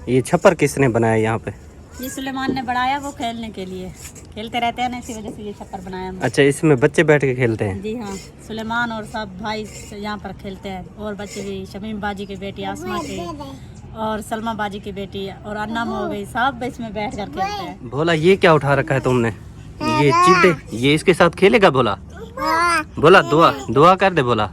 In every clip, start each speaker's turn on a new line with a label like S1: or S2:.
S1: ये छप्पर किसने बनाया यहाँ पे?
S2: ये सुलेमान ने बढ़ाया, वो खेलने के लिए खेलते रहते हैं ना, इसी वजह से ये छप्पर बनाया हमने।
S1: अच्छा, इसमें बच्चे बैठ के खेलते हैं?
S2: जी हाँ, सुलेमान और सब भाई यहाँ पर खेलते हैं, और बच्चे भी, शमीम बाजी की बेटी आसमा की और सलमा बाजी की बेटी और अन्नम हो गई, सब इसमें बैठ कर खेलते हैं।
S1: भोला ये क्या उठा रखा है तुमने? ये चीटे, ये इसके साथ खेलेगा भोला? भोला दुआ कर दे भोला।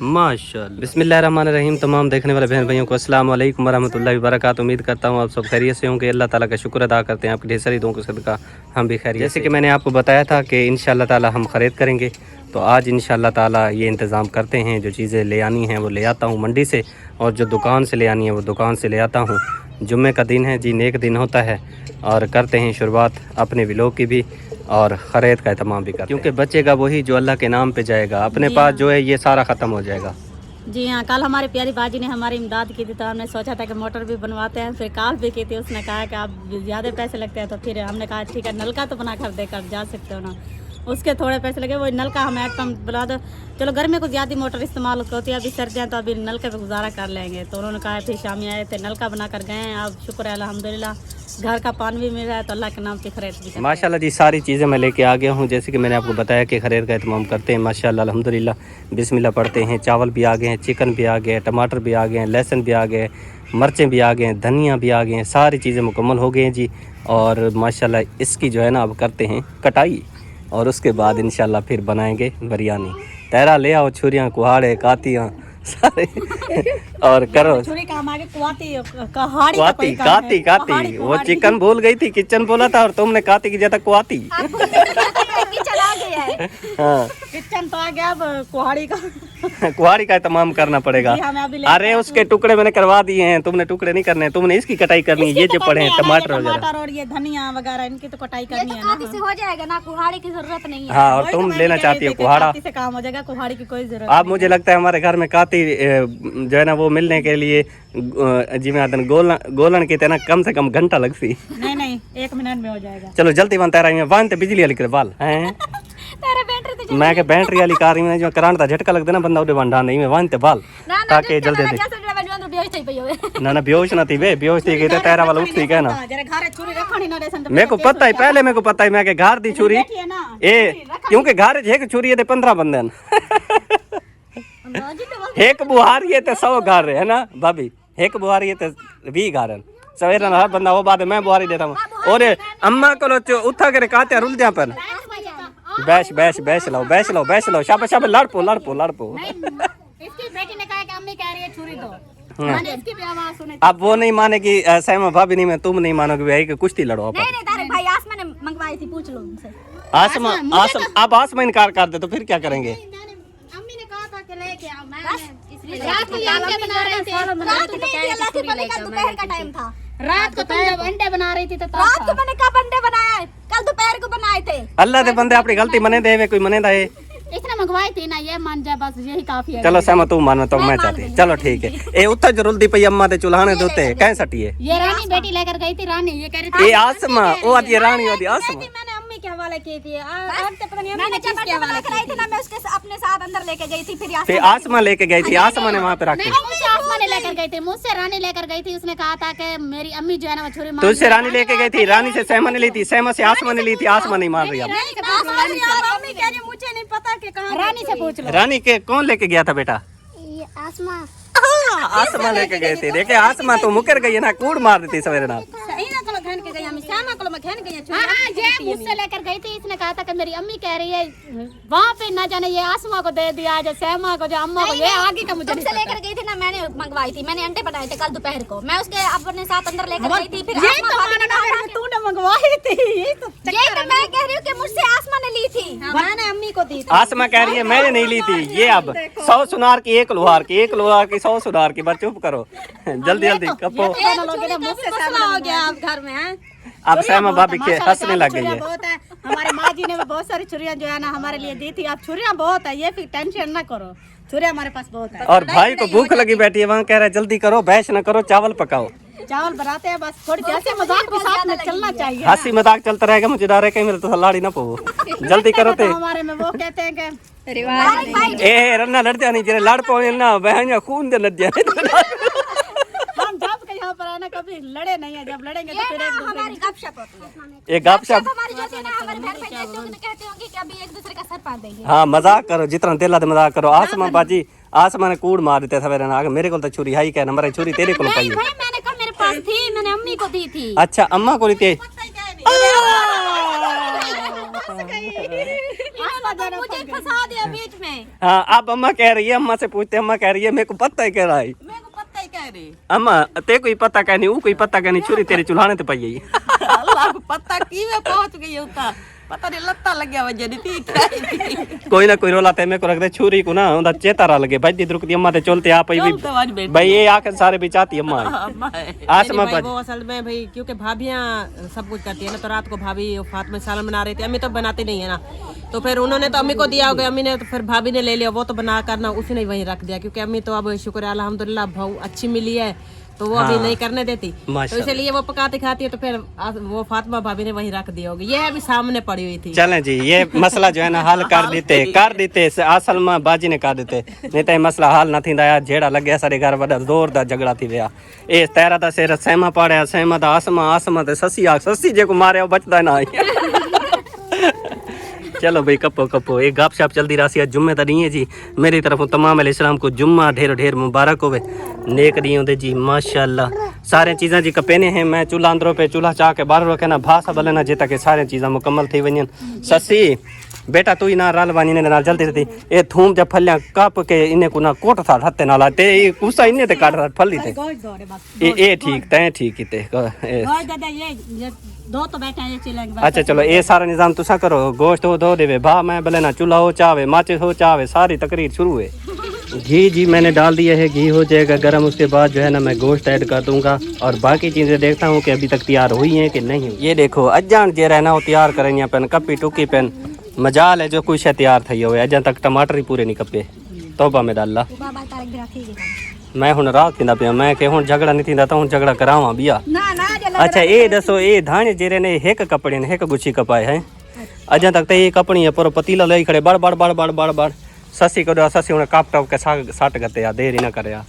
S1: माशाअल्लाह। बिस्मिल्लाहिर्रहमानिर्रहीम। तमाम देखने वाले बहन भाइयों को अस्सलाम वालेकुम वरहमतुल्लाहि वबरकातुहू। उम्मीद करता हूँ आप सब खैरियत से होंगे। अल्लाह ताला का शुक्र अदा करते हैं, आपके ढेर सारी दुआओं के सदका हम भी खैरियत। जैसे कि मैंने आपको बताया था कि इंशाअल्लाह ताला हम ख़रीद करेंगे, तो आज इंशाअल्लाह ताला ये इंतज़ाम करते हैं। जो चीज़ें ले आनी हैं वो ले आता हूँ मंडी से, और जो दुकान से ले आनी है वो दुकान से ले आता हूँ। जुम्मे का दिन है जी, नेक दिन होता है, और करते हैं शुरुआत अपने व्लॉग की भी, और ख़रीद का एहतमाम भी करते हैं, क्योंकि बचेगा वही जो अल्लाह के नाम पे जाएगा। अपने पास जो है ये सारा ख़त्म हो जाएगा।
S2: जी हाँ, कल हमारी प्यारी बाजी ने हमारी इमदाद की थी, तो हमने सोचा था कि मोटर भी बनवाते हैं। फिर कॉल भी की थी, उसने कहा कि आप ज़्यादा पैसे लगते हैं, तो फिर हमने कहा ठीक है, नलका तो बना कर देकर जा सकते हो ना। उसके थोड़े पैसे लगे, वो नलका हमें हैंडपम्प बुला दो। चलो गर्मी को ज़्यादा मोटर इस्तेमाल होती है, अभी सर्दियाँ तो अभी नलके पे गुजारा कर लेंगे। तो उन्होंने कहा फिर शामी आए थे, नलका बना कर गए हैं। अब शुक्र है अल्हम्दुलिल्लाह, घर का पानी भी मिल रहा है, तो अल्लाह के नाम की खरीद भी
S1: माशाल्लाह जी। सारी चीज़ें मैं लेके आ गया हूँ, जैसे कि मैंने आपको बताया कि खरीद का एहतमाम करते हैं। माशाल्लाह अल्हम्दुलिल्लाह, बिस्मिल्लाह पढ़ते हैं। चावल भी आ गए हैं, चिकन भी आ गए, टमाटर भी आ गए, लहसुन भी आ गए, मिर्चें भी आ गए, धनिया भी आ गए, सारी चीज़ें मुकम्मल हो गई हैं जी। और माशाल्लाह इसकी जो है ना अब करते हैं कटाई, और उसके बाद इंशाल्लाह फिर बनाएंगे बिरयानी। तैरा ले आओ, छुरियाँ कुहाड़े कातियाँ सारे और करो।
S2: छुरी काम आगे कुआती
S1: काती वो चिकन भूल गई थी, किचन बोला था, और तुमने काती की जगह कुआती। हाँ,
S2: किचन तो आ गया, अब कुहाड़ी का
S1: कुहाड़ी का तमाम करना पड़ेगा। अरे उसके टुकड़े मैंने करवा दिए हैं, तुमने टुकड़े नहीं करने, तुमने इसकी कटाई करनी है। ये जो पड़े हैं टमाटर वगैरह
S2: और ये धनिया वगैरह, इनकी तो कटाई करनी है ना।
S3: हो जाएगा ना, कुहाड़ी की जरूरत नहीं है।
S1: हाँ, और तुम लेना चाहती हो कुहाड़ा
S2: से काम हो जाएगा, कुहाड़ी की कोई जरूरत।
S1: आप मुझे लगता है हमारे घर में काती जो है ना वो मिलने के लिए जिम्मेदार गोलन की तरह कम से कम घंटा लगती।
S2: नहीं 1 मिनट में हो जाएगा।
S1: चलो जल्दी बनता रहा, बांधते बिजली वाली बाल हैं। मैं के बैटरी वाली कार में जो करंट का झटका लगता ना, बंदा उड़े बंडा नहीं, मैं बांधते बाल ताकि जल्दी ना बेहोश ना थी वे, बेहोश थी गई तेरा वाला उठ थी क्या ना। मेरे को पता है, पहले मेरे को पता है, मैं के घर दी छुरी ए, क्योंकि घर एक छुरी है 15 बंदे एक बुहारी है तो 100 घर है ना भाभी, एक बुहारी है तो 20 घर है। सवेरे ना हर बंदा वो बात है, मैं बुहारी देता हूँ। और अम्मा को उठा के काते रुल दिया पर बैश लो शाबाश लड़पो।
S2: इसकी बेटी ने कहा कि अम्मी कह रही है छुरी दो, मैंने इसकी भी आवाज सुनी।
S1: अब वो नहीं मानेगी सैमा भाभी, नहीं मैं तुम नहीं मानोगे भाई कि कुश्ती लड़ो।
S3: नहीं तारे भाई, आसमा ने मंगवाई थी, पूछ लो उनसे।
S1: आसमा अब आसमा इनकार कर दे तो फिर क्या करेंगे?
S2: अम्मी ने कहा था कि लेके आओ, मैं
S3: रात को बना रही थी, दोपहर का टाइम था।
S2: रात को तुम जब अंडे बना रही थी तो
S3: रात को मैंने कब अंडे बनाए? कल दोपहर को बनाए थे।
S1: अल्लाह दे बंदे अपनी गलती मने दे, कोई मने दे।
S2: इसने मंगवाई थी ना, ये मान जा, बस यही काफी है।
S1: चलो सैमा तू मानो तो मैं चाहती। चलो ठीक है। ए उत्तर जरूर दी पई अम्मा दे चुल्हाने दोते कह सटी है।
S2: ये रानी बेटी लेकर गई थी, रानी ये कह रही थी
S1: ए आसमा ओ आती रानी होती आसमा।
S2: मैंने अम्मी के हवाले की थी, आज तक पता नहीं
S3: मैंने जब अंडे बना के लाई थी ना, मैं उसके अपने साथ अंदर लेके गई थी।
S1: फिर आसमा लेके गई थी, आसमा ने वहां पे रखी।
S2: मुझसे आसमा ने लेकर गई थी, मुझसे रानी लेकर गई थी। उसने कहा था कि मेरी अम्मी जो है ना वो छुरी मार,
S1: तुझसे रानी लेके गई थी, रानी से सैमा ने ली थी, सैमा से आसमा ने ली थी, आसमा नहीं मार रही अब।
S3: मम्मी कह रही मुझे नहीं पता कि कहां,
S2: रानी से पूछ लो।
S1: रानी के कौन लेके गया था बेटा?
S3: ये आसमा
S1: आसमा लेके गए थे। देखे आसमा तो मुकर गई है ना, कूड़ मार दी थी सवेरे ना।
S3: सही ना, चलो घन के गई हम, श्यामा को मैं घन गई।
S2: हां ये मुझसे लेकर गई थी। इसने कहा था कि मेरी अम्मी कह रही है वहां पे ना जाने, ये आसमा को दे दिया, जो श्यामा को, जो अम्मा को, ये आगे का मुझे
S3: तुमसे लेकर गई थी ना, मैंने मंगवाई थी। मैंने अंडे बनाए थे कल दोपहर को, मैं उसके अपने साथ अंदर लेकर गई थी। फिर आसमा भाभी ने कहा
S2: तूने मंगवाई थी,
S3: ये तो मैं कह रही हूँ कि मुझसे आसमा ने ली थी।
S2: मैंने अम्मी को दी थी।
S1: आसमा कह रही है मैंने नहीं ली थी। ये अब 100 सुनार की 1 लोहार की, 1 लोहार की 100 सुनार की। बस चुप करो, जल्दी कपो।
S3: हो गया आप घर में हैं।
S1: अब सैमा भाभी के हंसने लग गई है।
S2: बहुत है, हमारी माँ जी ने भी बहुत सारी छुरियां जो है ना हमारे लिए दी थी। अब छुरियां बहुत है, ये फिर टेंशन ना करो, छुरियां हमारे पास बहुत है।
S1: और भाई को भूख लगी बैठी है, वहाँ कह रहा है जल्दी करो, बहस न करो, चावल पकाओ।
S2: चावल बनाते हैं, बस थोड़ी जैसे मजाक भी साथ में चलना चाहिए।
S1: हंसी मजाक चलता रहेगा, मुझे डर है कहीं मेरे तो लाड़ी ना पो। जल्दी करो ते।
S2: हमारे में वो कहते हैं कि
S1: ए रन्ना लड़ जा नहीं, जरे लड़ पो ना बहन खून दे लग जाए।
S2: हम जब कहीं कभी लड़े नहीं है, जब लड़ेंगे तो
S3: ये
S2: फिर
S3: ना
S2: एक दूसरे
S3: हमारी गपशप होती है।
S1: ये गपशप
S3: हमारी जो होती है ना, हमारे बहन भाई ऐसे होंगे, कहते होंगे कि अभी एक दूसरे का सर पाड़ देंगे।
S1: हाँ मजाक करो जितना दिला तो मजाक करो। आसमान बाजी आसमान कूड़ मार देते सवेरे ना, मेरे को तो छुरी हाई क्या नंबर है, छुरी तेरे को
S3: नहीं
S1: पाई।
S3: भाई मैंने कहा मेरे पास थी, मैंने अम्मी को दी थी।
S1: अच्छा अम्मा को रीते
S3: मुझे फंसा दिया बीच में।
S1: हाँ अब अम्मा कह रही है, अम्मा से पूछते अम्मा कह रही है मेरे को पता है कह रहा है।
S4: मेरे को पता ही कह रही
S1: अम्मा ते कोई पता कहनी ऊ कोई पता कहनी छुरी तेरे चुल्हाने ते पई है।
S4: अल्लाह को पता की में पहुंच गई होता, पता नहीं लत्ता लग गया वजह नहीं थी।
S1: कोई ना कोई रोला ते मेरे को रख दे छुरी को ना उनदा चेतारा लगे भाई दी रुकती अम्मा ते चलते आप भी भाई ये आके सारे बिचाती अम्मा आसमा
S4: भाई वो असल में भाई क्योंकि भाभियाँ सब कुछ करती है ना, तो रात को भाभी फात में सालन बना रही थी, अम्मी तो बनाती नहीं है ना, तो फिर उन्होंने तो अम्मी को दिया होगा, अम्मी ने तो फिर भाभी ने ले लिया, वो तो बना कर ना उसी ने वहीं रख दिया, क्योंकि अम्मी तो अब शुक्र है अल्हम्दुलिल्लाह भाव अच्छी मिली है, तो वो अभी नहीं करने देती, तो इसलिए वो पकाती खाती है, तो फिर वो फातिमा भाभी ने वहीं रख दी होगी, ये अभी सामने पड़ी हुई थी।
S1: चलें जी ये मसला जो है ना हल कर देते असल में बाजी ने कर देते, नहीं तो ये मसला हल न थींदा यार, जेड़ा लग गया सारे घर वॾा ज़ोरदार झगड़ा थी विया। ए तेरा दा सिर सहमा पाड़िया, सहमा दा आसमा ते ससी जेको मारिया बचदा ना। चलो भाई कपो कपो एक गप शप चलती रही। जुम्मे तो नहीं है जी, मेरी तरफ तमाम इस्लाम को जुम्मा ढेर ढेर मुबारक होवे, नेक दी होंदे जी माशाल्लाह। सारे चीज़ां जी कपेने हैं, मैं चूल्हा अंदरों पे चूल्हा चाह के बाहर रखे ना भाषा बले ना जे तक सारे चीज़ां मुकम्मल थी वञन। ससी बेटा तू ही ना रल वानी ने नाल जल्दी जल्दी ए थूम जब फलियां कप के इन्हें को ना कोट था हत्ते नाल ते कुसा इन्हें ते काट फली थे ए ठीक तै ठीक किते
S2: दो तो बैठे हैं चिलेंगे।
S1: अच्छा चलो ये सारा निजाम तुसा करो, गोश्त हो धो देवे भा मैं भले ना चूल्हा हो चावे माचिस हो चावे सारी तकरीर शुरू है। घी जी मैंने डाल दिया है, घी हो जाएगा गर्म, उसके बाद जो है ना मैं गोश्त ऐड कर दूंगा और बाकी चीज़ें देखता हूँ कि अभी तक तैयार हुई हैं कि नहीं। ये देखो अजान जे रहना वो तैयार करेंगे पेन कपी टुकी पेन मजाल है जो कुछ है तैयार थी हो अजा तक टमाटर ही पूरे नहीं कपे तौबा में डाला। मैं हुन रात थींदा पिया मैं के हुन झगड़ा नहीं थींदा तो हुन झगड़ा करावां बिया। अच्छा ये दसो ये धाणे जेरे ने एक कपड़े ने एक गुच्छी कपाए हैं अजा तक तो ये कपड़ी है पूरा पतीला ले खड़े बड़ बड़ बड़ बड़ बड़ बड़ ससी को ससी हुन काप टाप के साट करते या देर ही ना करे या।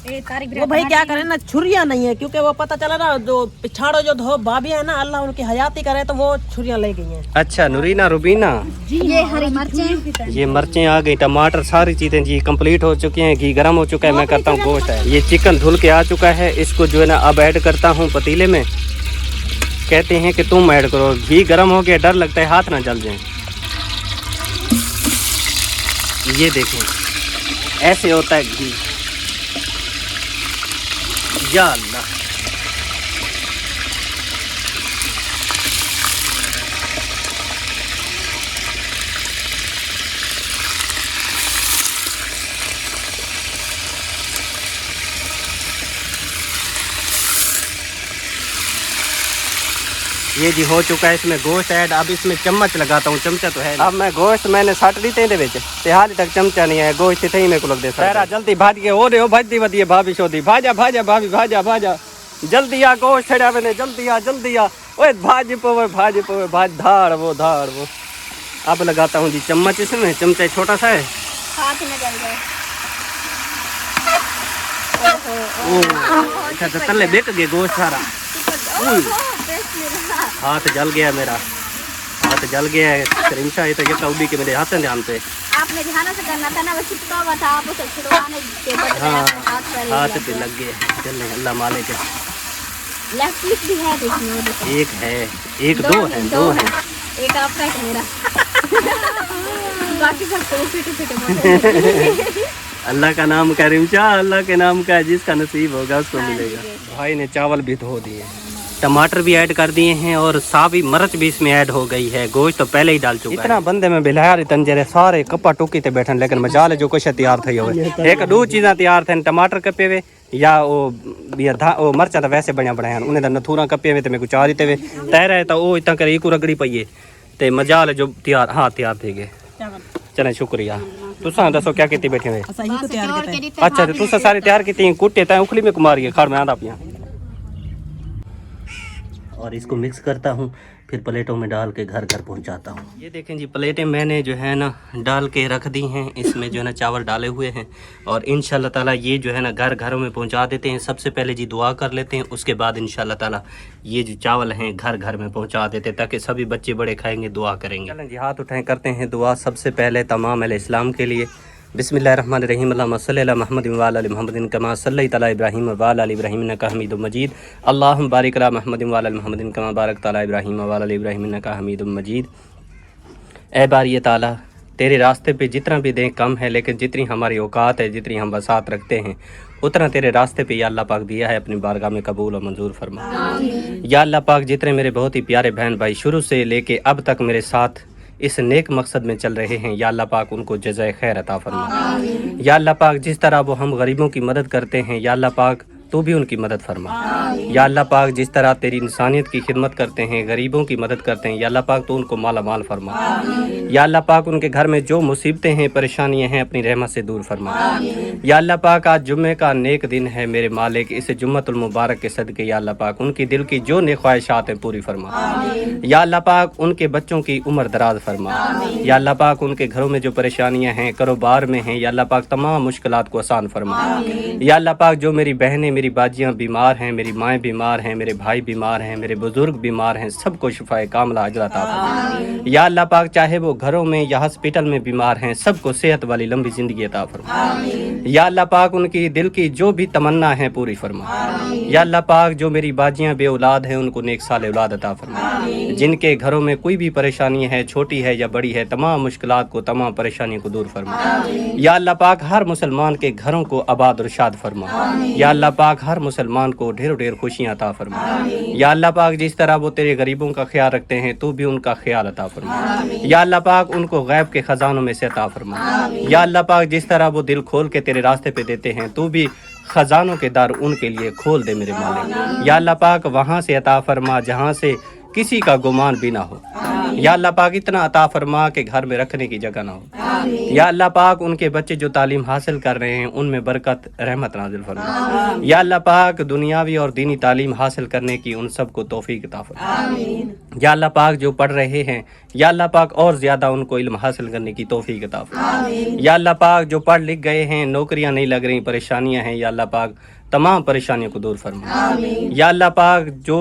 S4: वो भाई क्या करे ना छुरियां नहीं है, क्योंकि वो पता चला ना जो पिछाड़ो जो धो भाभी है ना अल्लाह उनकी हयाती करे तो वो छुरियां ले गई हैं।
S1: अच्छा नूरीना रुबीना
S3: ये हरी मिर्चें,
S1: ये मिर्चें आ गई, टमाटर सारी चीजें जी कंप्लीट हो चुकी हैं, घी गर्म हो चुका है, मैं करता हूँ गोश्त है। ये चिकन धुल के आ चुका है, इसको जो है ना अब ऐड करता हूँ पतीले में। कहते हैं कि तुम ऐड करो, घी गर्म हो गया, डर लगता है हाथ ना जल जाए। ये देखें ऐसे होता है घी, या अल्लाह। ये जी हो चुका है, इसमें गोश्त ऐड। अब इसमें चम्मच लगाता हूँ, चमचा तो है। अब मैं गोश्त मैंने सट दी थे ते हाल तक चमचा नहीं है, गोश्त थे ही मेरे को लग दे सारा जल्दी भाज के हो रहे हो भजदी वधी भाभी शोधी भाजा भाजा भाभी भाजा भाजा जल्दी आ गोश्त छड़ा मैंने जल्दी आ ओए भाज पवे भाज धाड़ वो अब लगाता हूँ जी चम्मच, इसमें चमचा छोटा सा है
S3: हाथ में जल गए।
S1: अच्छा तले बेक गए गोश्त सारा, हाथ जल गया मेरा, हाथ जल गया है। करीमशा ये तो ये कौड़ी के मेरे हाथ ध्यान पे
S3: आपने ध्यान से करना था ना, वो चिपका हुआ था, आप उसे छुड़वाने के बदले
S1: हाँ हाथ पे लग गए। चल अल्लाह मालिक है।
S3: लेफ्ट क्लिक भी है देखिए,
S1: एक है एक दो है
S3: एक आपका एक मेरा बाकी सब तो फिट
S1: अल्लाह का नाम करीमशा, अल्लाह के नाम का जिसका नसीब होगा उसको मिलेगा। भाई ने चावल भी धो दिए, टमाटर भी ऐड कर दिए हैं और सावी मिर्च भी इसमें ऐड हो गई है, गोश्त तो पहले ही डाल चुका है। इतना बंदे में बिलाया तंजरे सारे कप्पा टुकी ते बैठन, लेकिन मजा ले जो कुछ तैयार थी हो एक दो चीज़ा तैयार थे, टमाटर कपे हुए या वो मरचा तो वैसे बनिया बनाया उन्हें तो नथूरा कपे हुए तो मेरे को चार ही थे तैरा है तो वो इतना कर एक रगड़ी पईए ते मजा ले जो तैयार हाँ तैयार थे गए। चले शुक्रिया। तुसा दसो क्या की बैठे हुए? अच्छा तुसा सारे तैयार की कुटे तय उखली में कुमारी है खर में आधा पिया और इसको मिक्स करता हूँ। फिर प्लेटों में डाल के घर घर पहुंचाता हूँ। ये देखें जी, प्लेटें मैंने जो है ना डाल के रख दी हैं, इसमें जो है ना चावल डाले हुए हैं और इंशाल्लाह ताला ये जो है ना घर घरों में पहुंचा देते हैं। सबसे पहले जी दुआ कर लेते हैं, उसके बाद इंशाल्लाह ताला ये जो चावल हैं घर घर में पहुंचा देते हैं ताकि सभी बच्चे बड़े खाएंगे, दुआ करेंगे। चलें जी, हाथ उठाएं, करते हैं दुआ। सबसे पहले तमाम अहले इस्लाम के लिए बिस्मिल्लाहिर्रहमानिर्रहीम, अल्लाहुम्मा सल्लि अला मुहम्मद व अला आलि मुहम्मद कमा सल्लैता अला इब्राहीम व अला आलि इब्राहीम इन्नका हमीदुम मजीद। अल्लाहुम्मा बारिक अला मुहम्मद व अला आलि मुहम्मद कमा बारकता अला इब्राहीम व अला आलि इब्राहीम इन्नका हमीदुम मजीद। ऐ बारी ताला, तेरे रास्ते पे जितना भी दें कम है, लेकिन जितनी हमारी औकात है, जितनी हम बसात रखते हैं, उतना तेरे रास्ते पे या अल्लाह पाक दिया है, अपनी बारगाह में कबूल और मंजूर फरमा। या अल्लाह पाक, जितने मेरे बहुत ही प्यारे बहन भाई शुरू से लेके अब तक मेरे साथ इस नेक मकसद में चल रहे हैं, या अल्लाह पाक उनको जज़ाए खैर अता फरमा। या अल्लाह पाक, जिस तरह वो हम गरीबों की मदद करते हैं, या अल्लाह पाक तू भी उनकी मदद फरमा। या अल्लाह पाक, जिस तरह तेरी इंसानियत की खिदमत करते हैं, गरीबों की मदद करते हैं, या अल्लाह पाक तो उनको माला माल फरमा। या अल्लाह पाक, उनके घर में जो मुसीबतें हैं, परेशानियां हैं, अपनी रहमत से दूर फरमा। या अल्लाह पाक, आज जुम्मे का नेक दिन है मेरे मालिक, इस जुम्मतुल मुबारक के सदके या अल्लाह पाक उनकी दिल की जो नेक ख्वाहिशात हैं पूरी फरमा। या अल्लाह पाक, उनके बच्चों की उम्र दराज फरमा। या अल्लाह पाक, उनके घरों में जो परेशानियां हैं, कारोबार में हैं, या अल्लाह पाक तमाम मुश्किलात को आसान फरमा। या अल्लाह पाक, जो मेरी बहनें, मेरी बाजियाँ बीमार हैं, मेरी माएँ बीमार हैं, मेरे भाई बीमार हैं, मेरे बुजुर्ग बीमार हैं, सबको शिफाए कामला अजर अता फरमा। या अल्लाह पाक, चाहे वो घरों में या हॉस्पिटल में बीमार हैं, सबको सेहत वाली लंबी जिंदगी अता फरमा। या अल्लाह पाक, उनकी दिल की जो भी तमन्ना है पूरी फरमा। या अल्लाह पाक, जो मेरी बाजियाँ बे औलाद हैं, उनको नेक साल औलाद अता फरमा। जिनके घरों में कोई भी परेशानी है, छोटी है या बड़ी है, तमाम मुश्किलात को, तमाम परेशानियों को दूर फरमा। या अल्लाह पाक, हर मुसलमान के घरों को आबाद और शाद फरमा। या अल्लाह पाक, हर मुसलमान को ढेर ढेर खुशियाँ अता फरमा। या अल्लाह पाक, जिस तरह वो तेरे गरीबों का ख्याल रखते हैं, तू भी उनका ख्याल अता फरमा। या अल्लाह पाक, उनको गैब के खजानों में से अता फरमा। या अल्लाह पाक, जिस तरह वो दिल खोल के तेरे रास्ते पे देते हैं, तू भी खजानों के दर उनके लिए खोल दे मेरे मालिक। या अल्लाह पाक, वहाँ से अता फरमा जहाँ से किसी का गुमान भी ना हो। या अल्लाह पाक, इतना अता फरमा के घर में रखने की जगह ना हो। या अल्लाह पाक, उनके बच्चे जो तालीम हासिल कर रहे हैं, उनमें बरकत रहमत नाजिल फरमा। या अल्लाह पाक, दुनियावी और दीनी तालीम हासिल करने की उन सबको तौफीक अता फरमा। या अल्लाह पाक, जो पढ़ रहे हैं, या अल्लाह पाक और ज़्यादा उनको इल्म हासिल करने की तौफीक अता फरमा। या अल्लाह पाक, जो पढ़ लिख गए हैं, नौकरियां नहीं लग रही, परेशानियां हैं, या अल्लाह पाक तमाम परेशानियों को दूर फरमा। या अल्लाह पाक, जो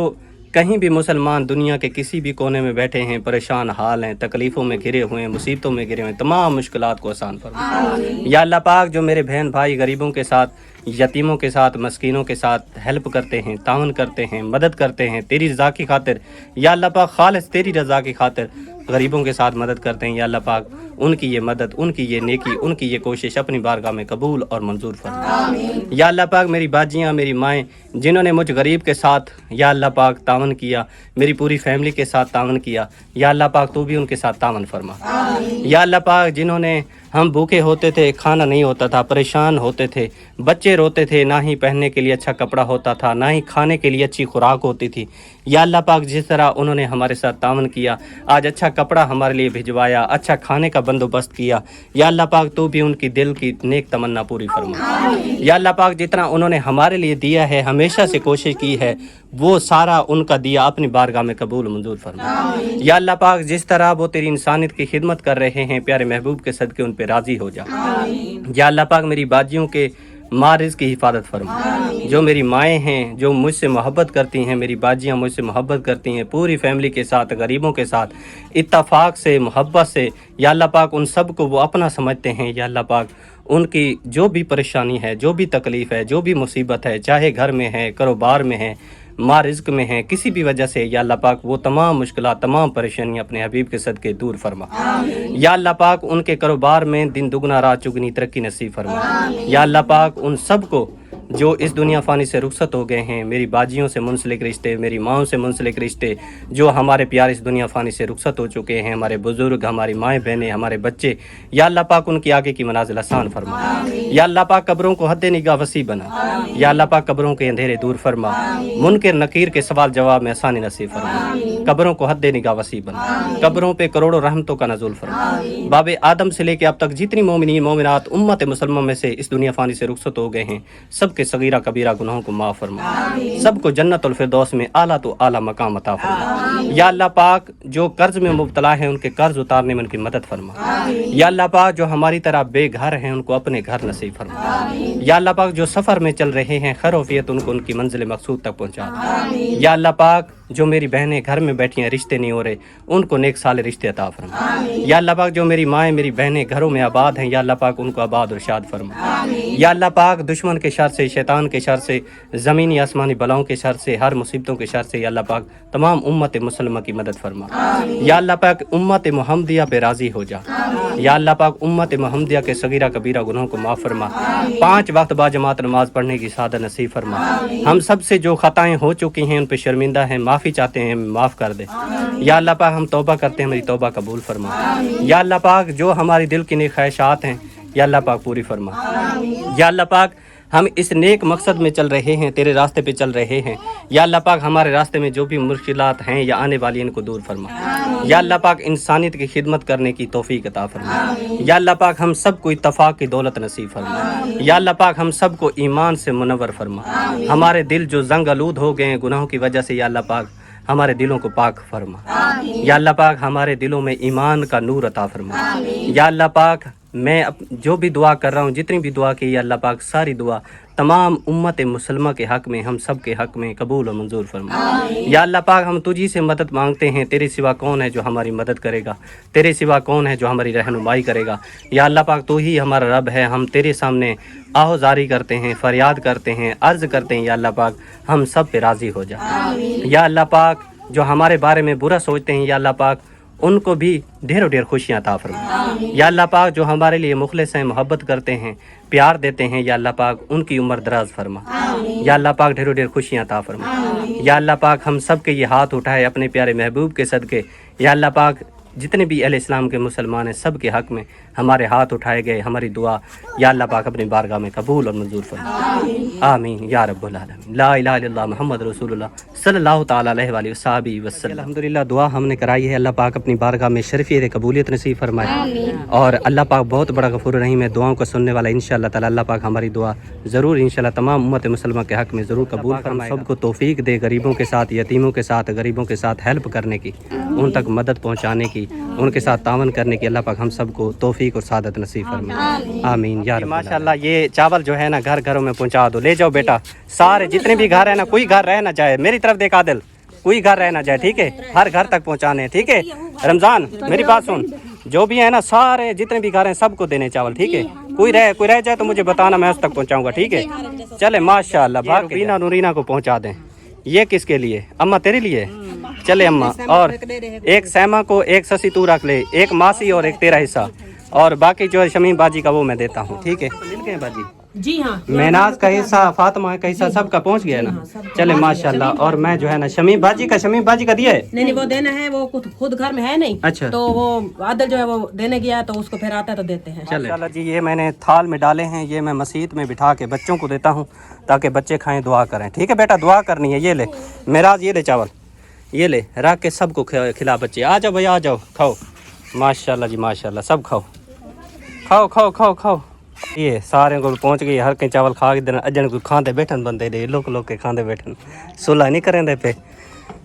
S1: कहीं भी मुसलमान दुनिया के किसी भी कोने में बैठे हैं, परेशान हाल हैं, तकलीफ़ों में घिरे हुए हैं, मुसीबतों में घिरे हुए हैं, तमाम मुश्किलात को आसान फरमा। या अल्लाह पाक, जो मेरे बहन भाई गरीबों के साथ, यतीमों के साथ, मस्कीनों के साथ हेल्प करते हैं, तावन करते हैं, मदद करते हैं तेरी रज़ा की खातिर, या अल्लाह पाक खालिस तेरी रज़ा की खातिर गरीबों के साथ मदद करते हैं, या अल्लाह पाक उनकी ये मदद, उनकी ये नेकी, उनकी ये कोशिश अपनी बारगाह में कबूल और मंजूर फरमा। या अल्लाह पाक, मेरी बाजियाँ, मेरी माएँ जिन्होंने मुझ गरीब के साथ या अल्लाह पाक तावन किया, मेरी पूरी फैमिली के साथ तावन किया, या अल्लाह पाक तू भी उनके साथ तावन फरमा। या अल्लाह पाक, जिन्होंने, हम भूखे होते थे, खाना नहीं होता था, परेशान होते थे, बच्चे रोते थे, ना ही पहनने के लिए अच्छा कपड़ा होता था, ना ही खाने के लिए अच्छी खुराक होती थी, या अल्लाह पाक, जिस तरह उन्होंने हमारे साथ तावन किया, आज अच्छा कपड़ा हमारे लिए भिजवाया, अच्छा खाने का बंदोबस्त किया, या अल्लाह पाक तू भी उनकी दिल की नेक तमन्ना पूरी फरमा। या अल्लाह पाक, जितना उन्होंने हमारे लिए दिया है, हमेशा से कोशिश की है, वो सारा उनका दिया अपनी बारगाह में कबूल मंजूर फरमा। या अल्लाह पाक, जिस तरह वो तेरी इंसानियत की खिदमत कर रहे हैं, प्यारे महबूब के सदके उन पे राजी हो जा। या अल्लाह पाक, मेरी बाजियों के मारिज़ की हिफाजत फरमा। जो मेरी माएँ हैं, जो मुझसे मोहब्बत करती हैं, मेरी बाजियाँ मुझसे मोहब्बत करती हैं, पूरी फैमिली के साथ, गरीबों के साथ इत्तफाक से, मोहब्बत से, या अल्लाह पाक उन सब को वो अपना समझते हैं। या अल्लाह पाक, उनकी जो भी परेशानी है, जो भी तकलीफ़ है, जो भी मुसीबत है, चाहे घर में है, कारोबार में है, माँ रिज़्क़ में है, किसी भी वजह से, या अल्लाह पाक वो तमाम मुश्किलात, तमाम परेशानियाँ अपने हबीब के सदके दूर फरमा। या अल्लाह पाक, उनके कारोबार में दिन दुगना रात चुगनी तरक्की नसीब फरमा। या अल्लाह पाक, उन सब को जो इस दुनिया फ़ानी से रुखसत हो गए हैं, मेरी बाजियों से मुंसलिक रिश्ते, मेरी माँओं से मुंसलिक रिश्ते, जो हमारे प्यार इस दुनिया फ़ानी से रुखसत हो चुके हैं, हमारे बुज़ुर्ग, हमारी माएँ बहनें, हमारे बच्चे, या अल्लाह पाक उनकी आगे की मनाजिल आसान फरमा। या अल्लाह पाक, कब्रों को हद निगाह वसी बना। या अल्लाह पाक, कब्रों के अंधेरे दूर फरमा। मुनकर नकीर के सवाल जवाब में आसानी नसीब फरमा। कब्रों को हद निगाह वसी बना। कब्रों पे करोड़ों रहमतों का नज़ुल फरमा। बाबे आदम से लेके अब तक जितनी मोमिनीन मोमिनात उम्मत मुसलमान में से इस दुनिया फ़ानी से रुखसत हो गए हैं, सब के सबके सगीरा कबीरा गुनाहों को माफ़ फरमा, सबको जन्नतुल फिरदौस में आला तो आला मकाम अता फरमा। या अल्लाह पाक जो कर्ज में मुब्तला हैं उनके कर्ज उतारने में उनकी मदद फरमा। या अल्लाह पाक जो हमारी तरह बेघर हैं उनको अपने घर नसीब फरमा। या अल्लाह पाक जो सफ़र में चल रहे हैं खैरियत उनको उनकी मंजिल मकसूद तक पहुँचा। या अल्लाह पाक जो मेरी बहनें घर में बैठी हैं रिश्ते नहीं हो रहे उनको नेक साले रिश्ते अता फरमा। या अल्लाह पाक जो मेरी माएँ मेरी बहनें घरों में आबाद हैं या अल्लाह पाक उनको आबाद और शाद फरमा। या अल्लाह पाक दुश्मन के शर से, शैतान के शर से, ज़मीनी आसमानी बलाओं के शर से, हर मुसीबतों के शर से या अल्लाह पाक तमाम उम्मत मुसलमा की मदद फरमा। या अल्लाह पाक उम्मत मुहम्मदिया पे राज़ी हो जा। या अल्लाह पाक उम्मत मुहम्मदिया के सगीरा कबीरा गुनाहों को माफ़ फरमा। 5 वक्त बाजमात नमाज पढ़ने की सादत नसीब फरमा। हम सब से जो खताएं हो चुकी हैं उन पर शर्मिंदा हैं, माफ़ी चाहते हैं, माफ़ कर दे। या अल्लाह पाक हम तौबा करते हैं, हमारी तौबा कबूल फरमा। या अल्लाह पाक जो हमारी दिल की नेक ख्वाहिशात हैं या अल्लाह पाक पूरी फरमा। या अल्लाह पाक हम इस नेक मकसद में चल रहे हैं, तेरे रास्ते पे चल रहे हैं। या अल्लाह पाक हमारे रास्ते में जो भी मुश्किलात हैं या आने वाली इनको दूर फरमा। या अल्लाह पाक इंसानियत की खिदमत करने की तौफीक अता फरमा। या अल्लाह पाक हम सबको इत्तफाक की दौलत नसीब फरमा। या अल्लाह पाक हम सबको ईमान से मुनव्वर फरमा। हमारे दिल जो जंग आलूद हो गए हैं गुनाहों की वजह से या अल्लाह पाक हमारे दिलों को पाक फरमा। या अल्लाह पाक हमारे दिलों में ईमान का नूर अता फरमा। या अल्लाह पाक मैं जो भी दुआ कर रहा हूँ, जितनी भी दुआ की या अल्लाह पाक सारी दुआ तमाम उम्मत मुसलमा के हक़ में, हम सब के हक़ में कबूल और मंजूर फरमा। या अल्लाह पाक हम तुझी से मदद मांगते हैं, तेरे सिवा कौन है जो हमारी मदद करेगा, तेरे सिवा कौन है जो हमारी रहनुमाई करेगा। या अल्लाह पाक तू ही हमारा रब है, हम तेरे सामने आहोजारी करते हैं, फरियाद करते हैं, अर्ज़ करते हैं। या अल्लाह पाक हम सब पे राज़ी हो जा। या अल्लाह पाक जो हमारे बारे में बुरा सोचते हैं या अल्लाह पाक उनको भी ढेरों ढेर खुशियाँ अता फरमा। या अल्लाह पाक जो हमारे लिए मुखलिस हैं, मोहब्बत करते हैं, प्यार देते हैं या अल्लाह पाक उनकी उम्र दराज फरमा। या अल्लाह पाक ढेरों ढेर खुशियाँ अता फरमा। या अल्लाह पाक हम सब के ये हाथ उठाए अपने प्यारे महबूब के सदके। या अल्लाह पाक जितने भी अहले इस्लाम के मुसलमान हैं सब के हक़ में हमारे हाथ उठाए गए, हमारी दुआ या अल्लाह पाक अपनी बारगाह में कबूल और मंजूर फरमा। आमीन या रब्बुल आलमीन। ला इलाहा इल्लल्लाह मुहम्मद रसूलुल्लाह सल्लल्लाहु तआला अलैहि वसल्लम। अल्हम्दुलिल्लाह दुआ हमने कराई है, अल्लाह पाक अपनी बारगाह में शरीफियत कबूलियत नसीब फरमाए। और अल्लाह पाक बहुत बड़ा गफूर रहीम है, दुआओं को सुनने वाला। इंशाअल्लाह ताला अल्लाह पाक हमारी दुआ ज़रूर इंशाअल्लाह तमाम उम्मत मुसलमान के हक़ में ज़रूर कबूल फरमाए। सबको तौफीक दे, गरीबों के साथ, यतीमों के साथ, गरीबों के साथ हेल्प करने की, उन तक मदद पहुँचाने की, उनके साथ तावन करने की अल्लाह पाक हम सबको तौफीक और सादत नसीब फरमाए। आमीन या रब्बल। माशाअल्लाह ये चावल जो है ना घर घरों में पहुंचा दो, ले जाओ बेटा। सारे जितने भी घर है ना, कोई घर रह ना जाए, मेरी तरफ देख आदिल, कोई घर रह ना जाए, ठीक है? हर घर तक पहुंचाने, ठीक है? रमजान मेरी बात सुन, जो भी है ना सारे जितने भी घर हैं सबको देने चावल, ठीक है? कोई रह जाए तो मुझे बताना, मैं उस तक पहुँचाऊँगा, ठीक है? चले माशाअल्लाह। बाकी नूरीना को पहुँचा दें। ये किसके लिए? अम्मा तेरे लिए? चले अम्मा। और एक सैमा को, एक ससी तू रख ले, एक मासी और एक तेरा हिस्सा, और बाकी जो है शमीम बाजी का वो मैं देता हूँ, ठीक है? मिल गए बाजी?
S4: जी हाँ।
S1: महनाज का हिस्सा, फातिमा का हिस्सा सबका पहुँच गया ना? चले माशाल्लाह। और मैं जो है ना शमीम बाजी का दिया है?
S4: नहीं वो देना है, वो खुद घर में है नहीं।
S1: अच्छा।
S4: तो वो आदल जो है वो देने गया तो उसको फिर आता है तो देते हैं।
S1: चलो जी, ये मैंने थाल में डाले हैं, ये मैं मस्जिद में बिठा के बच्चों को देता हूँ ताकि बच्चे खाएं, दुआ करें, ठीक है बेटा? दुआ करनी है। ये ले मेराज, ये ले चावल, ये ले रख के सबको खिला बच्चे। आ जाओ भैया, आ जाओ, खाओ। माशाल्लाह जी माशाल्लाह, सब खाओ खाओ खाओ खाओ खाओ। ये सारे को पहुँच गई, हर कहीं चावल खा के देना। अजन कोई खाते बैठन बंदे दे, लोग के खाते बैठन, सुलह नहीं करें दे पे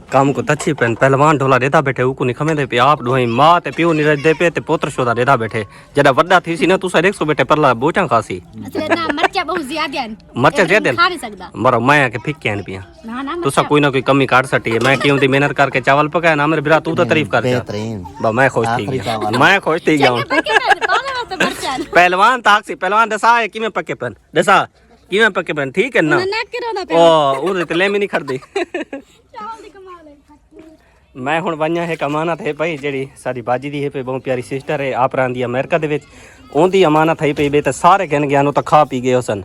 S1: काम को तच्छी पेन। पहलवान ढोला देता बैठे, ऊको नहीं खमे दे पे, आप ढोई माँ ते प्यो नहीं दे पे, ते पोत्र शोदा देता बैठे। जरा वड्डा थी सी ना तू सारे 100 बैठे परला बोचा खासी।
S3: मर्चा बहुत ज्यादा है,
S1: मर्चा ज्यादा
S3: खा नहीं सकता।
S1: मरो मैं के फिक्के हैं पिया,
S3: ना
S1: तुसा कोई ना कोई कमी काट सटी है। मैं क्यों दी मेहनत करके चावल पकाया ना मेरे बिरा, तू तो तारीफ कर बा। मैं खुश थी गया, मैं खुश थी गया। पहलवान ताक से पहलवान दसा है कि मैं पक्के पन दसा कि मैं पक्के पन, ठीक है ना? ओ उरे तले में नहीं खड़दी। मैं हुण वन्या है अमानत है भाई, जेड़ी साडी बाजी दी है पे, बहुत प्यारी सिस्टर है, आप रहिंदी अमेरिका दे विच, ओंदी अमानत है पे। बे ते सारे गिन गया तो खा पी गए उसन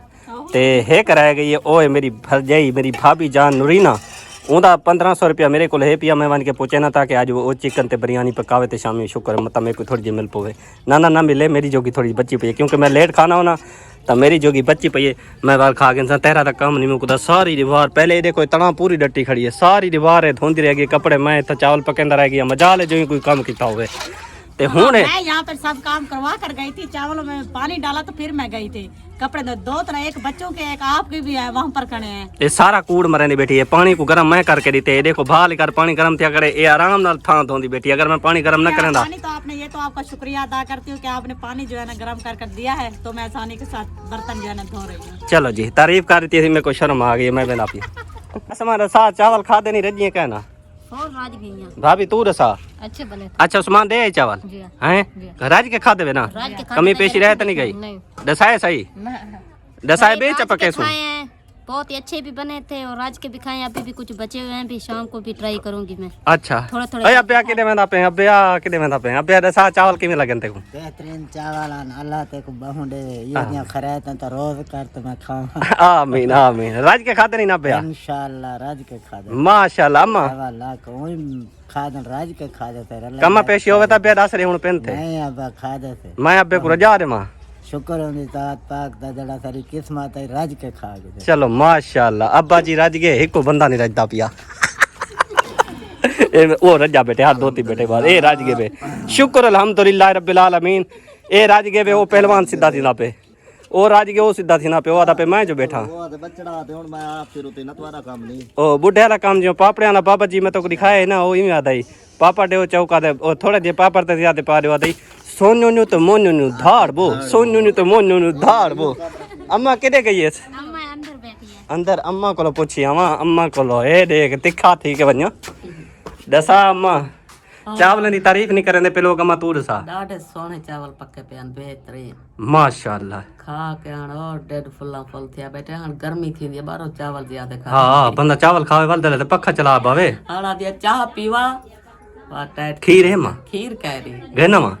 S1: ते हेक रह गई है। ओ मेरी भरजाई, मेरी भाभी जान नूरीना, उनका 1500 रुपया मेरे को है पिया। मैं वन के पूछे ना था कि आज वो चिकन ते बिरयानी पकावे ते शामी शुक्र मतलब मेरे को थोड़ी जी मिल पवे। ना मिले, मेरी जोगी थोड़ी बच्ची पई है, क्योंकि मैं लेट खाना होना तो मेरी जोगी बच्ची पई है। मैं बार खा के इंसान तेरा तक काम नहीं मुकदा। सारी दीवार पहले ये कोई तना पूरी डट्टी खड़ी है, सारी दीवार है धोंदी रह गई, कपड़े मैं तो चावल पकेंदा रह गया। मजाल है जो ही कोई काम किया हुए। ते हुण
S2: मैं यहाँ पर सब काम करवा कर गई थी, चावलों में पानी डाला तो फिर मैं गई थी। कपड़े दो तरह, एक बच्चों के एक आपके भी है, वहाँ पर खड़े हैं।
S1: ये सारा कूड़ मरे नहीं बेटी, ये पानी को गरम मैं करके देते। देखो भाल कर पानी गरम थिया करे, ये आराम नाल थां धोंदी बेटी। अगर मैं पानी गरम न करेंदा
S2: पानी तो आपने, ये तो आपका शुक्रिया अदा करती हूँ कि आपने पानी जो है ना गरम कर दिया है, तो मैं आसानी के साथ बर्तन जो है ना धो रही हूँ।
S1: चलो जी, तारीफ कर रही थी, मेरे को शर्म आ गई। मैं बेना हमारा साथ चावल खा देनी रजिए कहना
S3: और राज गई हैं।
S1: भाभी तू रसा
S3: अच्छे भले
S1: अच्छा उस्मान दे चावल
S3: जी
S1: हैं राज के खा देवे ना,
S3: राज के
S1: कमी पेशी रह तो नहीं गई।
S3: नहीं
S1: दसाए सही दसाए बेच पके सु
S3: खाए हैं, बहुत ही अच्छे भी बने थे और राज के भी खाए। अभी भी कुछ बचे हुए हैं, भी शाम को भी ट्राई करूंगी मैं।
S1: अच्छा
S3: थोड़ा थोड़ा
S1: अय अब्या किदे में पे अब्या किदे में पे अब्या दसा चावल किमे लगन ते को
S5: बेहतरीन चावल अल्लाह ते को बहुंडे ये खरात तो रोज कर तो मैं खाऊं।
S1: आमीन आमीन। राज के खाते नहीं ना अब्या
S5: इंशाल्लाह राज के खा दे
S1: माशाल्लाह अम्मा
S5: अल्लाह को खा दे राज के खा दे तेरा
S1: कमा पेशी होवे ता अब्या दस रे हुन पेन थे
S5: नहीं अब खा दे ते
S1: मैं अब्या को रजा दे मां
S5: शुक्र होंदी तात पाक दा जड़ा सारी किस्मत है राज के खा के।
S1: चलो माशाल्लाह अब्बा जी रज गए, एक को बंदा नहीं रजदा पिया। ए ओ रजा बेटे हाथ धोती बेटे बाद ए राज गए बे शुक्र अल्हम्दुलिल्लाह रब्बिल आलमीन। ए राज गए बे ओ पहलवान सीधा थी ना पे, ओ राज गए ओ सीधा थी ना पे, ओ आदा पे मैं जो बैठा
S5: वो ते बचड़ा ते हुन मैं आप फिर उते ना तुम्हारा काम नहीं
S1: ओ बुढ़े वाला काम जो पापड़े वाला बाबा जी मैं तो दिखाया है ना, वो ही याद आई पापा डे चौका दे ओ थोड़े जे पापड़ ते याद पा रहे हो सोनू नु तो मोनू नु धाड़ बो सोनू नु तो मोनू नु धाड़ बो। अम्मा किदे गई है
S3: अम्मा अंदर बैठी है।
S1: अंदर अम्मा को पूछी आवा अम्मा को ए देख तिखा थी के वन्यो दसा अम्मा चावल दी तारीफ नहीं करने पे लोग अम्मा तू दसा
S6: ॾाढे सोने चावल पके पे आहिनि बेहतरीन
S1: माशाल्लाह
S6: खा के हाणे और डेढ़ फुल्ला फुल थिया बेटे हाणे गर्मी थींदी आहे ॿारो चावल ज्यादा खा
S1: हाँ बंदा चावल खावे वाल दे पखा चला बावे
S6: हाणे दिया चाह पीवा वा टाइट
S1: खीर है मां
S6: खीर कैरी
S1: गहना मां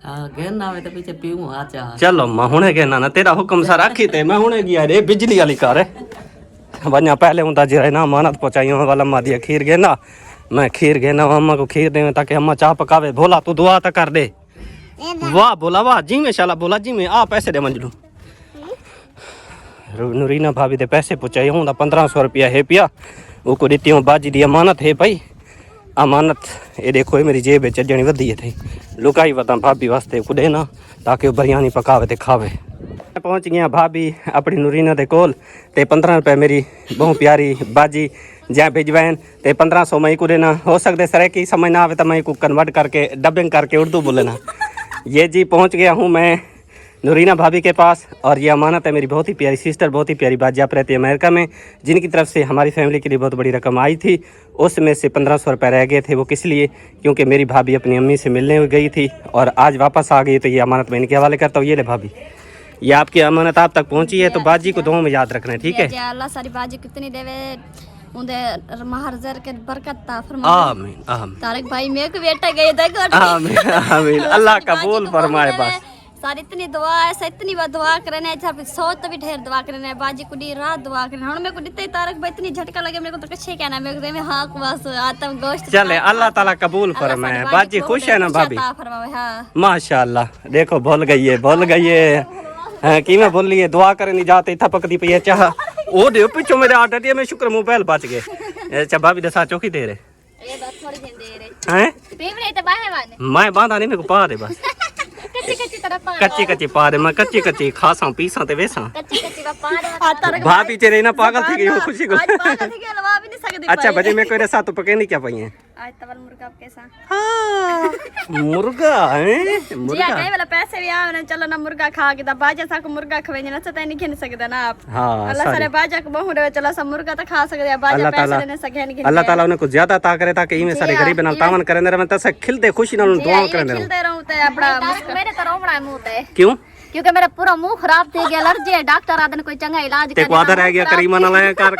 S6: हाँ घेर ना आवे तो पीछे पीऊं आ चाह
S1: चलो मां हुने कहना ना तेरा हुक्म सा राखी ते मैं हुने गया रे बिजली वाली कार है वन्या पहले हुंदा जी ना मानत पहुंचाई वाला मा दिया खीर गेना मैं खीर गेना अम्मा को खीर दे ताकि अम्मा चाह पकावे। भोला तू दुआ तो कर दे। वाह बोला वाह जी में शाला बोला जी में आ पैसे दे मंजलू नूरीना भाभी दे पैसे पहुंचाई हूं 1500 रुपया है पिया वो को दी हूं बाजी दी अमानत है भाई अमानत। ये देखो ये मेरी जेब चजनी वधी है थी लुकाई वता भाभी वास्ते को देना ताकि वो बिरयानी पकावे ते खावे। पहुंच गया भाभी अपनी नूरीना दे कोल ते 15 रुपए मेरी बहुत प्यारी बाजी जहाँ भिजवाइन ते 1500 मई को देना। हो सकते सर की समझ ना आवे तो मैं को कन्वर्ट करके डबिंग करके उर्दू बोलेना। ये जी पहुंच गया हूँ मैं नूरीना भाभी के पास और ये अमानत है मेरी बहुत ही प्यारी सिस्टर बहुत ही प्यारी बाजी आप रहती है अमेरिका में जिनकी तरफ से हमारी फैमिली के लिए बहुत बड़ी रकम आई थी। उसमें से 1500 रुपये रह गए थे। वो किस लिए क्योंकि मेरी भाभी अपनी अम्मी से मिलने गई थी और आज वापस आ गई तो ये अमानत मैं इनके हवाले करता हूँ। ये ले भाभी ये आपकी अमानत आप तक पहुँची है तो बाजी को दुआ में याद रखना है ठीक है।
S3: अल्लाह सारी बाजी कितनी देवे उनके महारजर के बरकत ता फरमाए।
S1: आमीन आमीन
S3: तारक भाई मेरे को बेटा गए देखो
S1: आमीन आमीन अल्लाह कबूल फरमाए बस
S3: सारी इतनी दुआ है इतनी बार दुआ करने जब सोच तो भी ढेर दुआ करने बाजी को दी रात दुआ करने हम मेरे को दिते तारक भाई इतनी झटका लगे मेरे को तो कच्छे कहना मेरे को में हाँ बस आतम गोश्त
S1: चले अल्लाह ताला कबूल फरमाए। बाजी खुश है ना भाभी
S3: हाँ
S1: माशाल्लाह। देखो भूल गई है कि मैं बोल लिए दुआ करे नहीं जाते थपक दी पई चाह ओ दे पिछो मेरे आटा दिया मैं शुक्र मुंह पहल बच गए। अच्छा भाभी दसा चौकी दे रहे
S3: ये बस थोड़ी देर दे रहे
S1: हैं
S3: पीवड़े तो बाहर वाले
S1: मैं बांधा नहीं मेरे को पा दे बस
S3: कच्ची तरफ
S1: कच्ची पा दे मैं कच्ची खासा पीसा ते वेसा
S3: कच्ची बापा
S1: भाभी तेरे ना पागल थी गई खुशी को।
S3: आज पागल थी के लवा भी नहीं सकती
S1: अच्छा बजे मैं कोई साथ तो पके नहीं क्या पाई है
S3: आज तवल मुर्गा आपके साथ
S1: मुर्गा है
S3: जी
S1: मुर्गा
S3: कई वाला पैसे भी आवे ना चलो ना मुर्गा खा के दा बाजा सा को मुर्गा खवेंगे ना सता नहीं खेल सकदा ना आप
S1: हाँ
S3: अल्लाह सारे बाजा को बहु रे चलो सा मुर्गा तो खा सकदे बाजा
S1: अल्लाह
S3: पैसे
S1: ताला
S3: देने सके नहीं
S1: अल्लाह ताला उन्हें कुछ ज्यादा ता करे ताकि इमे सारे गरीब नाल तावन करे ने मैं तसे खिलते खुशी नाल दुआ करे ने
S3: खिलते रहूं ते अपना मेरे तो रोवड़ा मुंह ते
S1: क्यों
S3: क्योंकि मेरा पूरा मुंह खराब थी गया एलर्जी है डॉक्टर आदन कोई चंगा इलाज
S1: ते को आदर रह गया करीमा ना लाया कर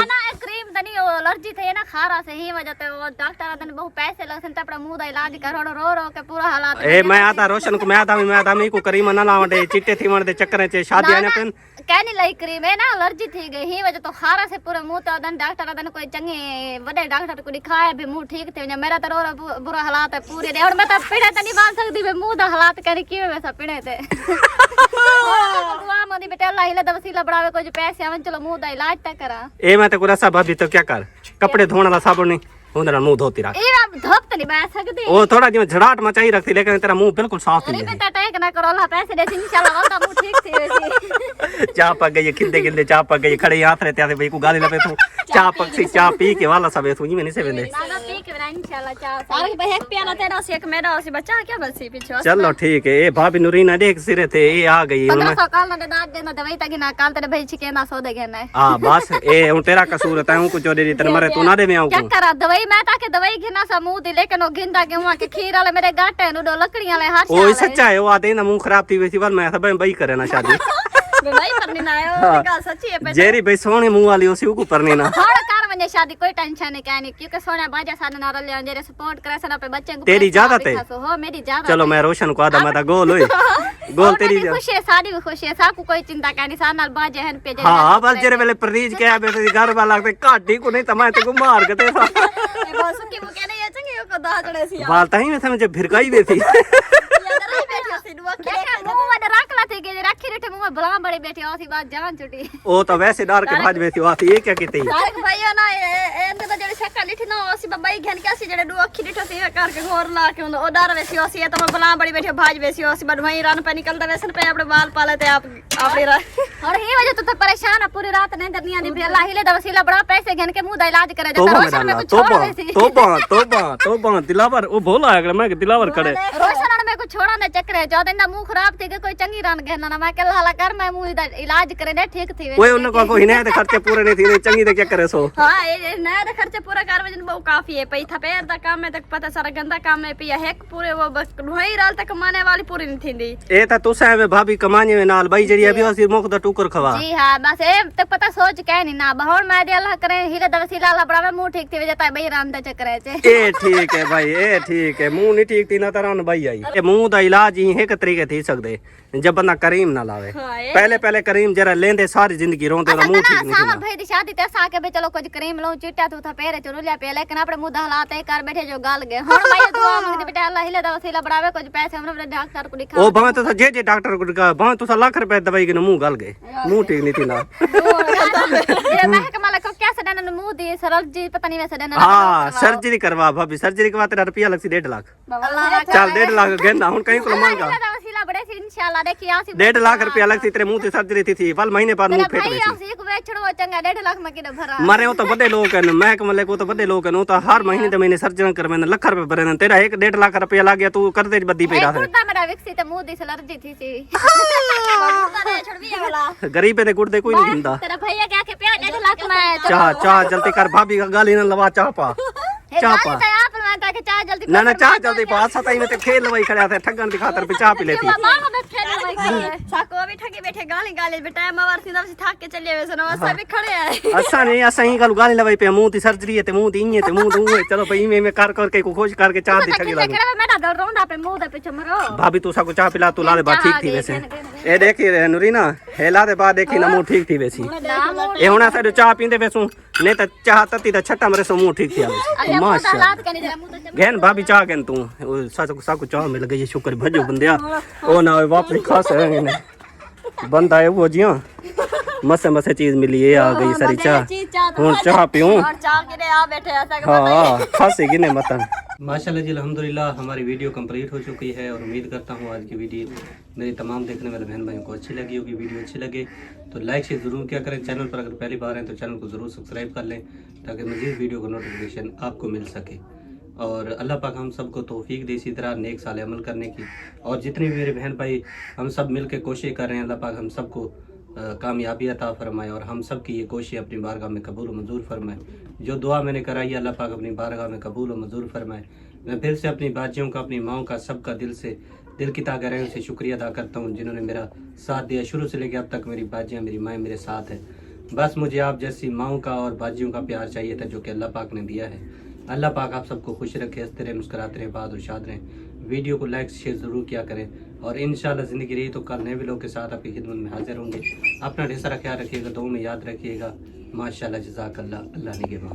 S3: ना क्रीम तो नहीं एलर्जी थे ना खारा से ही वजह से वो डॉक्टर आदन बहुत पैसे लगन ते अपना मुंह दा इलाज करो रो रो के पूरा हालात
S1: ए मैं आता रोशन को मैं आता मैं को करीमा ना लावडे चिट्टे थी वण दे चक्कर चे शादी आने पेन
S3: कहनी लाई क्रीम है ना एलर्जी थी गई ही वजह तो खारा से पूरा मुंह तो आदन डॉक्टर आदन कोई चंगे बड़े डॉक्टर को दिखाया भी मुंह ठीक थे मेरा तो रो बुरा हालात है पूरे दे और मैं तो पीड़े तो नहीं बांध सकती मैं मुंह दा हालात करे क्यों वैसा पीड़े थे दुआ मोदी बेटा अल्लाह हिला दवसीला बढ़ावे कुछ पैसे आवन चलो मुंह दा इलाज ता करा
S1: ए मैं तो कुरा सा भाभी तो क्या कर कपड़े धोने वाला साबुन नहीं तेरा मुंह धोती रख।
S3: ये आप धोप तो नहीं बैठ सकते।
S1: वो थोड़ा जी झड़ाट मचाई रखती लेकिन तेरा मुंह बिल्कुल साफ
S3: अरे
S1: नहीं है।
S3: बेटा टैक ना करो, अल्लाह पैसे दे इंशाल्लाह वाला मुंह ठीक थी वैसे।
S1: चाह पक गई खिलते खिलते चाह पक गई खड़े हाथ रहते आते भाई को गाली लपे तू चाह पक सी चाह पी के वाला सब तू में नहीं से वेंदे।
S3: ना पी के बना इंशाल्लाह चाह सारे भाई एक पियाला तेरा से एक मेरा से बच्चा क्या बसी पीछे।
S1: चलो ठीक है। ए भाभी नूरीना देख सिरे थे ये आ गई
S3: 1500 काल ना दाद देना दवाई तक ना काल तेरे भाई छिके ना सो देगे ना।
S1: हां बस ए हूं तेरा कसूर है तू को चोरी दी तेरे मरे तू ना दे में आऊं
S3: क्या करा दवाई मैं ताके दवाई घिना सा मुंह दी लेकिन वो घिंदा के वहां के खीर वाले मेरे गाटे नु लकड़ियां ले हाथ
S1: ओ सच्चा है वो आते ना मुंह खराब थी वैसी बार मैं सब बई करे ना शादी
S3: भाई परनी ना है का सच्ची है।
S1: जेरी भाई सोनी मुंह वाली उसी को परनी ना
S3: हर कार वने शादी कोई टेंशन नहीं कहनी क्योंकि सोना बाजा साथ ना रले जेरे सपोर्ट करे सन पे बच्चे को
S1: तेरी इजाजत है।
S3: हो मेरी इजाजत।
S1: चलो मैं रोशन को आदा मैं ता गोल होई गोल तेरी
S3: खुशी है शादी में खुशी है साकू कोई चिंता कहनी सा नाल बाजे हन पे जेरे।
S1: हां बस जेरे वेले प्रीज के आ बेटे घर वाला लगते काटी को नहीं त मैं ते को मार के ते
S3: बस की वो कहने ये चंगे को दा चढ़े सी
S1: बाल ताई में समझ भिरकाई वे थी
S3: मुंह में रखला थे के रखी रखे मुंह में बला बड़ी बैठी ओसी बात जान छुटी।
S1: ओ तो वैसे डर के भाज में थी आती ये क्या कहती
S3: तारक भाईयो ना ए तो जड़े शक्का लिठी ना ओसी बाई घेन के सी जड़े दो अखी लिठो सी कर के घोर ला के ओ डर वेसी ओसी है तो बला बड़ी बैठी भाज वेसी ओसी बड वहीं रान पे निकलता वैसन पे अपने बाल पाले थे आप अपनी और ही वजह तो परेशान है पूरी रात नींद नहीं आती अल्लाह हिले दवसीला बड़ा पैसे घेन के मुंह दा इलाज करे जाता रोशन में कुछ छोड़ वेसी
S1: तोबा दिलावर ओ भोला है मैं दिलावर करे
S3: रोशन में कुछ छोड़ा ने चक्कर है ज्यादा ना मुंह खराब थी के कोई चंगी रान घेना ना मैं के हाला कर मैं मुंह दा इलाज करे दे ठीक थी
S1: ओए उन को कोई नहीं खर्चे पूरे नहीं थी चंगी दे क्या करे सो।
S3: हां ये नया दे खर्चे पूरा कर वजन बहु काफी है पई था पैर दा काम में तक पता सारा गंदा काम में पिया है पूरे वो बस वही राल तक कमाने वाली पूरी नहीं थींदी
S1: ए ता तू साहब भाभी कमाने में नाल भाई जड़ी अभी उसी मुख दा टुकर खवा।
S3: जी हां बस ए तो पता सोच के नहीं ना बहुन मैं दे अल्लाह करे हीरे दवसीला अल्लाह बड़ा मुंह ठीक थी वजह भाई राम दा चक्कर है
S1: ए ठीक है भाई ए ठीक है मुंह नहीं ठीक थी ना तरह भाई आई ए मुंह दा इलाज ही एक तरीके थी सकदे जब बंदा करीम ना लावे पहले करीम जरा लेंदे सारी जिंदगी रोंदे तो मुंह ठीक नहीं
S3: सामर भाई दी शादी ते आके बे चलो कुछ क्रीम लो चिट्टा तू था पैरे चलो लिया पे लेकिन अपने मुंह हालात है कर बैठे जो गाल गए हुन भाई दुआ मांगदे बेटा अल्लाह हिले दा वसीला बढ़ावे कुछ पैसे हमरे डॉक्टर को दिखा
S1: ओ भावे तो जे डॉक्टर को दिखा भावे तो लाख रुपए दवाई के मुंह गल गए मुंह ठीक नहीं थी ना
S3: ये महकमा को क्या सडन मुंह दी सर्जरी पता नहीं वैसे देना
S1: हां सर्जरी करवा भाभी सर्जरी के बाद तेरा रुपया लग सी 1.5 लाख चल 1.5 लाख गेंदा हुन कहीं को मांगा
S3: वसीला बड़े से इंशाल्लाह देखिए आसी
S1: 1.5 लाख रुपया लग सी तेरे मुंह से सर्जरी थी वाल महीने बाद मुंह फेट
S3: भाई आसी को बेचड़ो चंगा 1.5 लाख में किने भरा
S1: मरे हो तो बड़े लोग हैं मैं कमले को तो बड़े लोग हैं तो हर महीने तो महीने सर्जरी करवे लाख रुपए भरे तेरा 1.5 लाख रुपया लग गया तू कर दे बद्दी पे रहा
S3: है मेरा विकसित मुंह दी एलर्जी थी सी छोड़ भी वाला
S1: गरीब है गुड़ दे कोई नहीं दिंदा
S3: तेरा भैया क्या के प्यार 1.5 लाख में
S1: चाह जल्दी कर भाभी का गाली ना लवा चाह पा
S3: आप मैं ताकि चाय जल्दी
S1: ना चाह जल्दी पा सताई में ते खेल लवाई खड़ा थे ठगन की खातर पे चाह पी लेती
S3: मामा में खेल लवाई साको अभी ठगी बैठे गाली गाली बेटा मवर सीधा से थक के चले वैसे ना सब खड़े हैं
S1: असा नहीं असा ही गल गाली लवाई पे मुंह ती सर्जरी है ते मुंह ती इए ते मुंह दूए चलो भाई में कर के को खोज करके चाह दी ठगी लगी
S3: मेरा दर्द रोंदा पे मुंह दे पीछे मरो
S1: भाभी तू सबको चाह पिला तू ला दे बात ठीक थी वैसे ए देखी नूरीना हेला दे बाद देखी ना मुंह ठीक थी वैसी ए होना से चाह पींदे वैसू नहीं तो चाह तती तो छट्टा मरे सो मुंह ठीक थी माशाल्लाह गहन भाभी चाह गन तू साकू चाह मिल गई शुक्र भजो बंदिया ओ ना वापस खास है बंदा है वो जिया मसे चीज मिली है आ गई सारी चाह हुन चाह पीऊं
S3: और चाह के आ बैठे ऐसा
S1: हां खासे गिने मतन माशाल्लाह जी अल्हम्दुलिल्लाह हमारी वीडियो कंप्लीट हो चुकी है और उम्मीद करता हूँ आज की वीडियो मेरी तमाम देखने वाले बहन भाइयों को अच्छी लगी होगी। वीडियो अच्छी लगे तो लाइक शेयर ज़रूर किया करें। चैनल पर अगर पहली बार हैं तो चैनल को ज़रूर सब्सक्राइब कर लें ताकि मज़ीद वीडियो का नोटिफिकेशन आपको मिल सके। और अल्लाह पाक हम सबको तौफीक दे इसी तरह नेक साल अमल करने की। और जितने भी मेरे बहन भाई हम सब मिल के कोशिश कर रहे हैं अल्लाह पाक हम सबको कामयाबी अता फरमाए और हम सब की ये कोशिश अपनी बारगाह में कबूल और मंजूर फरमाए। जो दुआ मैंने कराई अल्लाह पाक अपनी बारगाह में कबूल और मंजूर फरमाए। मैं फिर से अपनी बाजियों का अपनी माओं का सबका दिल की तागरों से शुक्रिया अदा करता हूँ जिन्होंने मेरा साथ दिया शुरू से लेकर अब तक। मेरी बाजियाँ मेरी माएँ मेरे साथ है। बस मुझे आप जैसी माओं का और बाजियों का प्यार चाहिए था जो कि अल्लाह पाक ने दिया है। अल्लाह पाक आप सबको खुश रखे, हंसते रहे, मुस्कुराते रहे, बात और शाद रहें। वीडियो को लाइक शेयर ज़रूर किया करें और इंशाल्लाह ज़िंदगी रही तो कल नए व्लॉग के साथ आपकी खिदमत में हाजिर होंगे। अपना ढेर सारा ख्याल रखिएगा, दुआ में याद रखिएगा। माशाल्लाह जज़ाकल्लाह। अल्लाह निगहबान।